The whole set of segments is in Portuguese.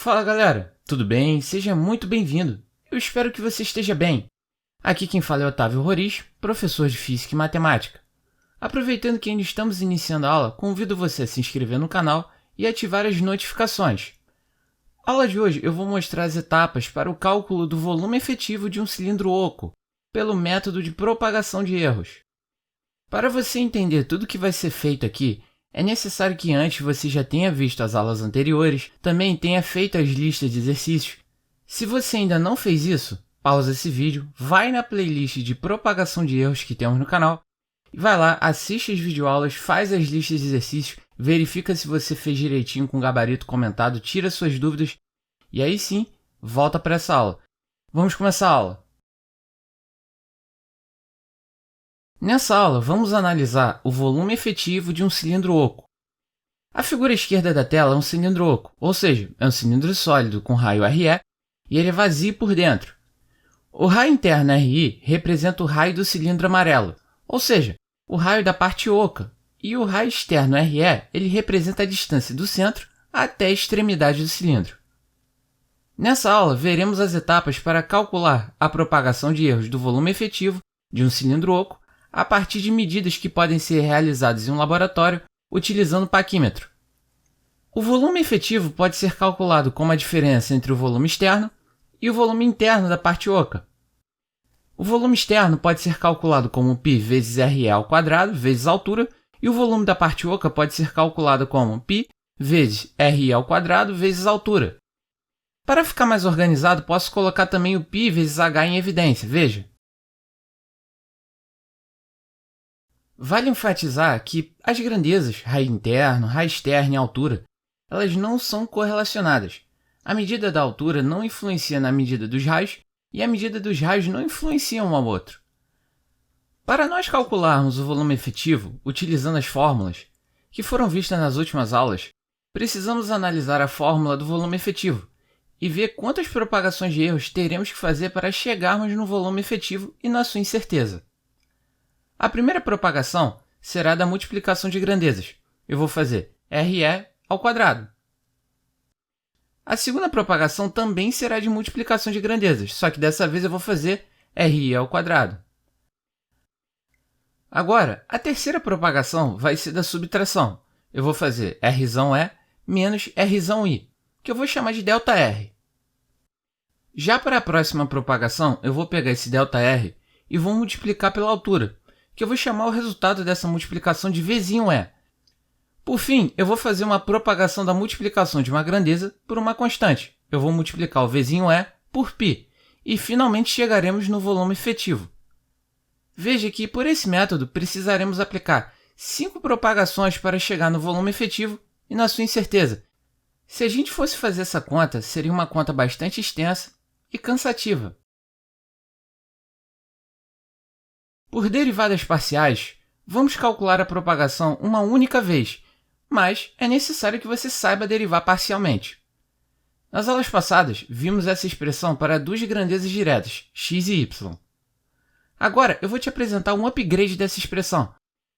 Fala galera, tudo bem? Seja muito bem-vindo. Eu espero que você esteja bem. Aqui quem fala é Otávio Roriz, professor de Física e Matemática. Aproveitando que ainda estamos iniciando a aula, convido você a se inscrever no canal e ativar as notificações. Na aula de hoje eu vou mostrar as etapas para o cálculo do volume efetivo de um cilindro oco, pelo método de propagação de erros. Para você entender tudo o que vai ser feito aqui, é necessário que antes você já tenha visto as aulas anteriores, também tenha feito as listas de exercícios. Se você ainda não fez isso, pausa esse vídeo, vai na playlist de propagação de erros que temos no canal, e vai lá, assiste as videoaulas, faz as listas de exercícios, verifica se você fez direitinho com o gabarito comentado, tira suas dúvidas, e aí sim, volta para essa aula. Vamos começar a aula. Nessa aula, vamos analisar o volume efetivo de um cilindro oco. A figura esquerda da tela é um cilindro oco, ou seja, é um cilindro sólido com raio RE e ele é vazio por dentro. O raio interno RI representa o raio do cilindro amarelo, ou seja, o raio da parte oca, e o raio externo RE ele representa a distância do centro até a extremidade do cilindro. Nessa aula, veremos as etapas para calcular a propagação de erros do volume efetivo de um cilindro oco a partir de medidas que podem ser realizadas em um laboratório utilizando o paquímetro. O volume efetivo pode ser calculado como a diferença entre o volume externo e o volume interno da parte oca. O volume externo pode ser calculado como π vezes RE ao quadrado vezes a altura, e o volume da parte oca pode ser calculado como π vezes RI ao quadrado vezes a altura. Para ficar mais organizado, posso colocar também o π vezes H em evidência, veja. Vale enfatizar que as grandezas, raio interno, raio externo e altura, elas não são correlacionadas. A medida da altura não influencia na medida dos raios e a medida dos raios não influencia um ao outro. Para nós calcularmos o volume efetivo utilizando as fórmulas, que foram vistas nas últimas aulas, precisamos analisar a fórmula do volume efetivo e ver quantas propagações de erros teremos que fazer para chegarmos no volume efetivo e na sua incerteza. A primeira propagação será da multiplicação de grandezas. Eu vou fazer RE ao quadrado. A segunda propagação também será de multiplicação de grandezas, só que dessa vez eu vou fazer RI ao quadrado. Agora, a terceira propagação vai ser da subtração. Eu vou fazer Rzão-E menos Rzão-I, que eu vou chamar de ΔR. Já para a próxima propagação, eu vou pegar esse ΔR e vou multiplicar pela altura, que eu vou chamar o resultado dessa multiplicação de V'E. Por fim, eu vou fazer uma propagação da multiplicação de uma grandeza por uma constante. Eu vou multiplicar o V'E por π, e finalmente chegaremos no volume efetivo. Veja que, por esse método, precisaremos aplicar 5 propagações para chegar no volume efetivo e na sua incerteza. Se a gente fosse fazer essa conta, seria uma conta bastante extensa e cansativa. Por derivadas parciais, vamos calcular a propagação uma única vez, mas é necessário que você saiba derivar parcialmente. Nas aulas passadas, vimos essa expressão para duas grandezas diretas, x e y. Agora, eu vou te apresentar um upgrade dessa expressão,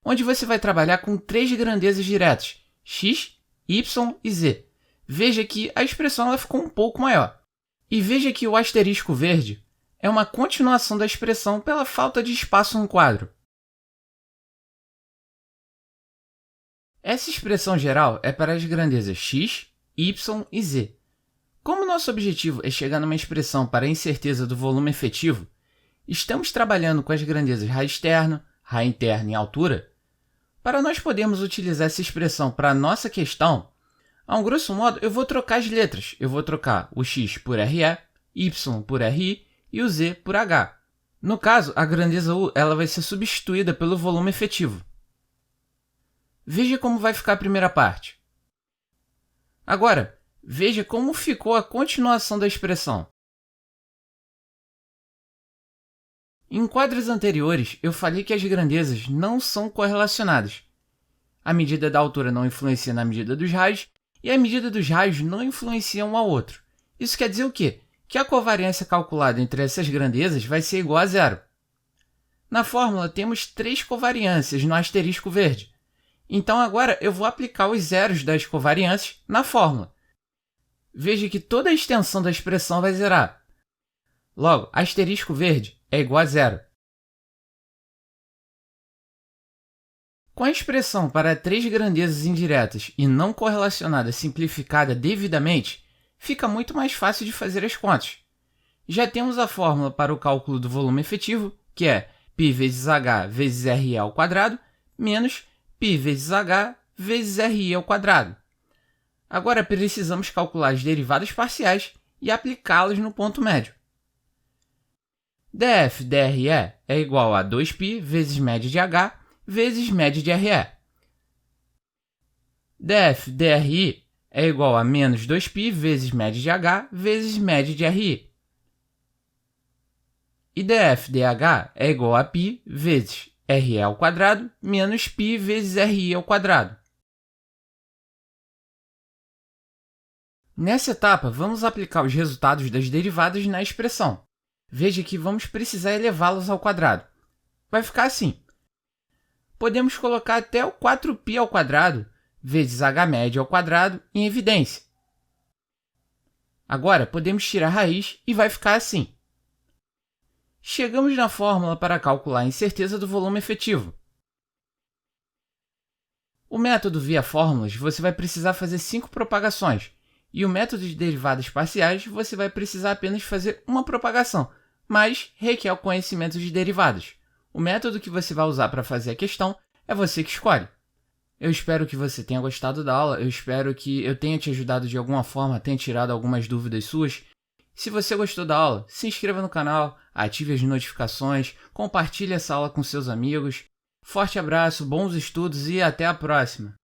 onde você vai trabalhar com 3 grandezas diretas, x, y e z. Veja que a expressão ela ficou um pouco maior. E veja que o asterisco verde é uma continuação da expressão pela falta de espaço no quadro. Essa expressão geral é para as grandezas x, y e z. Como nosso objetivo é chegar numa expressão para a incerteza do volume efetivo, estamos trabalhando com as grandezas raio externo, raio interno e altura. Para nós podermos utilizar essa expressão para a nossa questão, a um grosso modo eu vou trocar as letras. Eu vou trocar o x por RE, y por RI e o z por H. No caso, a grandeza U ela vai ser substituída pelo volume efetivo. Veja como vai ficar a primeira parte. Agora, veja como ficou a continuação da expressão. Em quadros anteriores, eu falei que as grandezas não são correlacionadas. A medida da altura não influencia na medida dos raios e a medida dos raios não influencia um ao outro. Isso quer dizer o quê? Que a covariância calculada entre essas grandezas vai ser igual a zero. Na fórmula, temos 3 covariâncias no asterisco verde. Então, agora eu vou aplicar os zeros das covariâncias na fórmula. veja que toda a extensão da expressão vai zerar. Logo, asterisco verde é igual a zero. Com a expressão para 3 grandezas indiretas e não correlacionada simplificada devidamente, fica muito mais fácil de fazer as contas. Já temos a fórmula para o cálculo do volume efetivo, que é π vezes h vezes RE ao quadrado, menos π vezes h vezes RI ao quadrado. Agora precisamos calcular as derivadas parciais e aplicá-las no ponto médio. df dRE é igual a 2π vezes média de h vezes média de RE. df dRI é igual a menos 2π vezes média de h vezes média de RI. E df dH é igual a π vezes RE ao quadrado menos π vezes RI ao quadrado. Nessa etapa, vamos aplicar os resultados das derivadas na expressão. Veja que vamos precisar elevá-los ao quadrado. Vai ficar assim. Podemos colocar até o 4π ao quadrado vezes h média ao quadrado em evidência. Agora, podemos tirar a raiz e vai ficar assim. Chegamos na fórmula para calcular a incerteza do volume efetivo. O método via fórmulas, você vai precisar fazer 5 propagações, e o método de derivadas parciais, você vai precisar apenas fazer uma propagação, mas requer o conhecimento de derivadas. O método que você vai usar para fazer a questão é você que escolhe. Eu espero que você tenha gostado da aula, eu espero que eu tenha te ajudado de alguma forma, tenha tirado algumas dúvidas suas. Se você gostou da aula, se inscreva no canal, ative as notificações, compartilhe essa aula com seus amigos. Forte abraço, bons estudos e até a próxima!